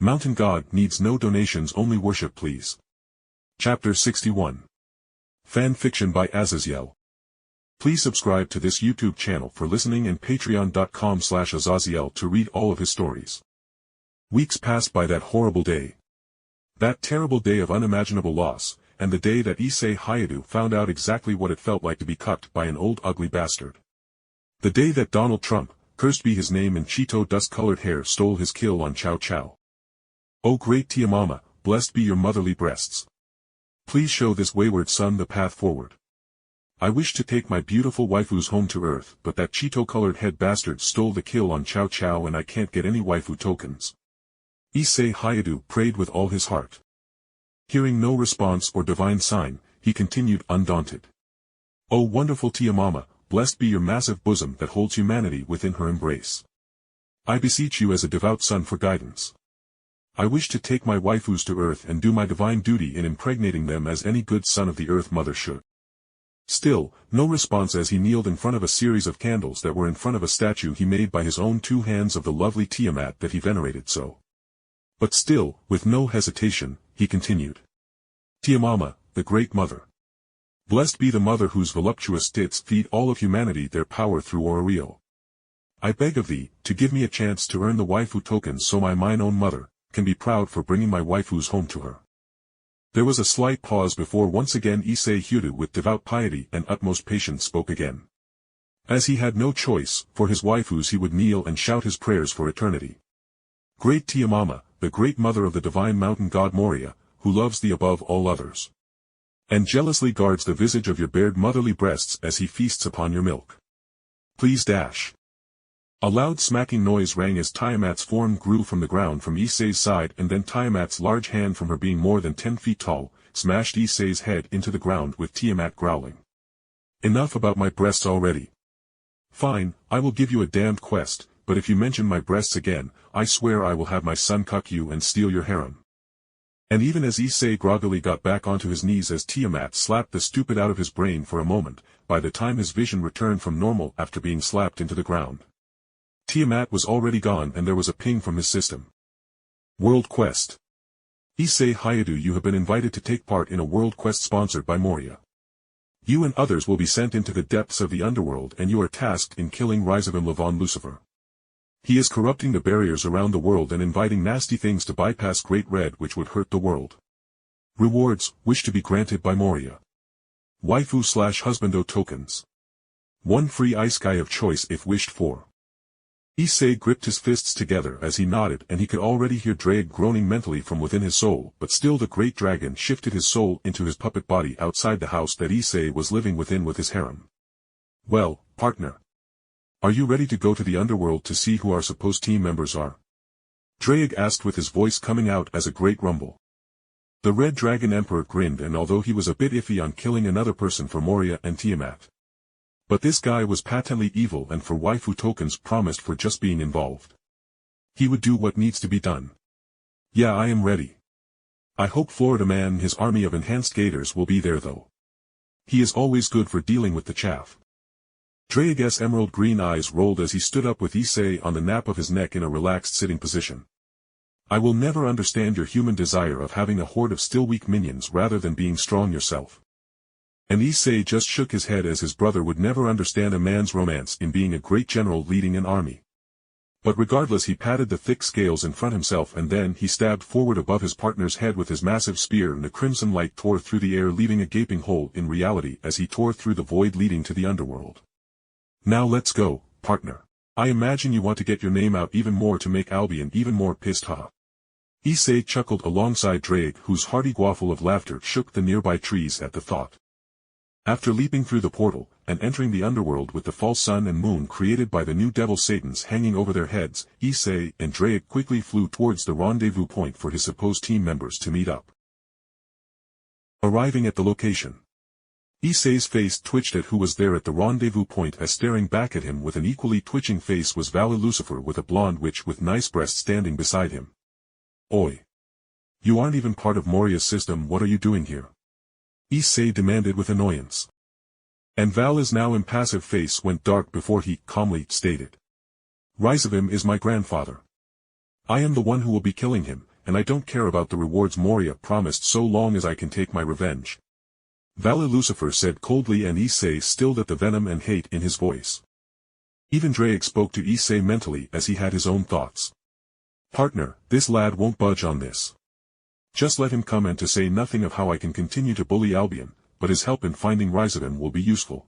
Mountain God needs no donations, only worship please. Chapter 61. Fan Fiction by Azazyel. Please subscribe to this YouTube channel for listening and patreon.com/Azazyel to read all of his stories. Weeks passed by that horrible day. That terrible day of unimaginable loss, and the day that Issei Hyoudou found out exactly what it felt like to be cucked by an old ugly bastard. The day that Donald Trump, cursed be his name, and cheeto-colored hair stole his kill on Cao Cao. O great Tiamama, blessed be your motherly breasts. Please show this wayward son the path forward. I wish to take my beautiful waifus home to earth, but that cheeto-colored head bastard stole the kill on Cao Cao and I can't get any waifu tokens. Issei Hyoudou prayed with all his heart. Hearing no response or divine sign, he continued undaunted. O wonderful Tiamama, blessed be your massive bosom that holds humanity within her embrace. I beseech you as a devout son for guidance. I wish to take my waifus to earth and do my divine duty in impregnating them as any good son of the earth mother should. Still, no response as he kneeled in front of a series of candles that were in front of a statue he made by his own two hands of the lovely Tiamat that he venerated so. But still, with no hesitation, he continued. Tiamama, the great mother. Blessed be the mother whose voluptuous tits feed all of humanity their power through Oreo. I beg of thee, to give me a chance to earn the waifu tokens so mine own mother can be proud for bringing my waifus home to her. There was a slight pause before once again Issei Hyoudou with devout piety and utmost patience spoke again. As he had no choice, for his waifus he would kneel and shout his prayers for eternity. Great Tiamama, the great mother of the divine mountain god Moria, who loves thee above all others. And jealously guards the visage of your bared motherly breasts as he feasts upon your milk. Please dash. A loud smacking noise rang as Tiamat's form grew from the ground from Issei's side, and then Tiamat's large hand, from her being more than 10 feet tall, smashed Issei's head into the ground with Tiamat growling. Enough about my breasts already. Fine, I will give you a damned quest, but if you mention my breasts again, I swear I will have my son cuck you and steal your harem. And even as Issei groggily got back onto his knees as Tiamat slapped the stupid out of his brain for a moment, by the time his vision returned from normal after being slapped into the ground, Tiamat was already gone and there was a ping from his system. World Quest. Issei Hyoudou, you have been invited to take part in a world quest sponsored by Moria. You and others will be sent into the depths of the underworld and you are tasked in killing Azazyel von Lucifer. He is corrupting the barriers around the world and inviting nasty things to bypass Great Red which would hurt the world. Rewards, wish to be granted by Moria. Waifu/husbando tokens. 1 free ice guy of choice if wished for. Issei gripped his fists together as he nodded, and he could already hear Drake groaning mentally from within his soul, but still the great dragon shifted his soul into his puppet body outside the house that Issei was living within with his harem. Well, partner. Are you ready to go to the underworld to see who our supposed team members are? Drake asked with his voice coming out as a great rumble. The Red Dragon Emperor grinned, and although he was a bit iffy on killing another person for Moria and Tiamat, but this guy was patently evil and for waifu tokens promised for just being involved. He would do what needs to be done. Yeah, I am ready. I hope Florida Man and his army of enhanced gators will be there though. He is always good for dealing with the chaff. Drake's emerald green eyes rolled as he stood up with Issei on the nape of his neck in a relaxed sitting position. I will never understand your human desire of having a horde of still weak minions rather than being strong yourself. And Issei just shook his head as his brother would never understand a man's romance in being a great general leading an army. But regardless, he patted the thick scales in front himself and then he stabbed forward above his partner's head with his massive spear, and the crimson light tore through the air, leaving a gaping hole in reality as he tore through the void leading to the underworld. Now let's go, partner. I imagine you want to get your name out even more to make Albion even more pissed, huh? Issei chuckled alongside Drake, whose hearty gwaffle of laughter shook the nearby trees at the thought. After leaping through the portal, and entering the underworld with the false sun and moon created by the new devil Satans hanging over their heads, Issei and Drake quickly flew towards the rendezvous point for his supposed team members to meet up. Arriving at the location, Issei's face twitched at who was there at the rendezvous point, as staring back at him with an equally twitching face was Vala Lucifer with a blonde witch with nice breasts standing beside him. Oi! You aren't even part of Moria's system, what are you doing here? Issei demanded with annoyance. And Val's now impassive face went dark before he calmly stated. Azazyel is my grandfather. I am the one who will be killing him, and I don't care about the rewards Moria promised so long as I can take my revenge. Valley Lucifer said coldly, and Issei stilled at the venom and hate in his voice. Even Drake spoke to Issei mentally as he had his own thoughts. Partner, this lad won't budge on this. Just let him come, and to say nothing of how I can continue to bully Albion, but his help in finding Raizaden will be useful.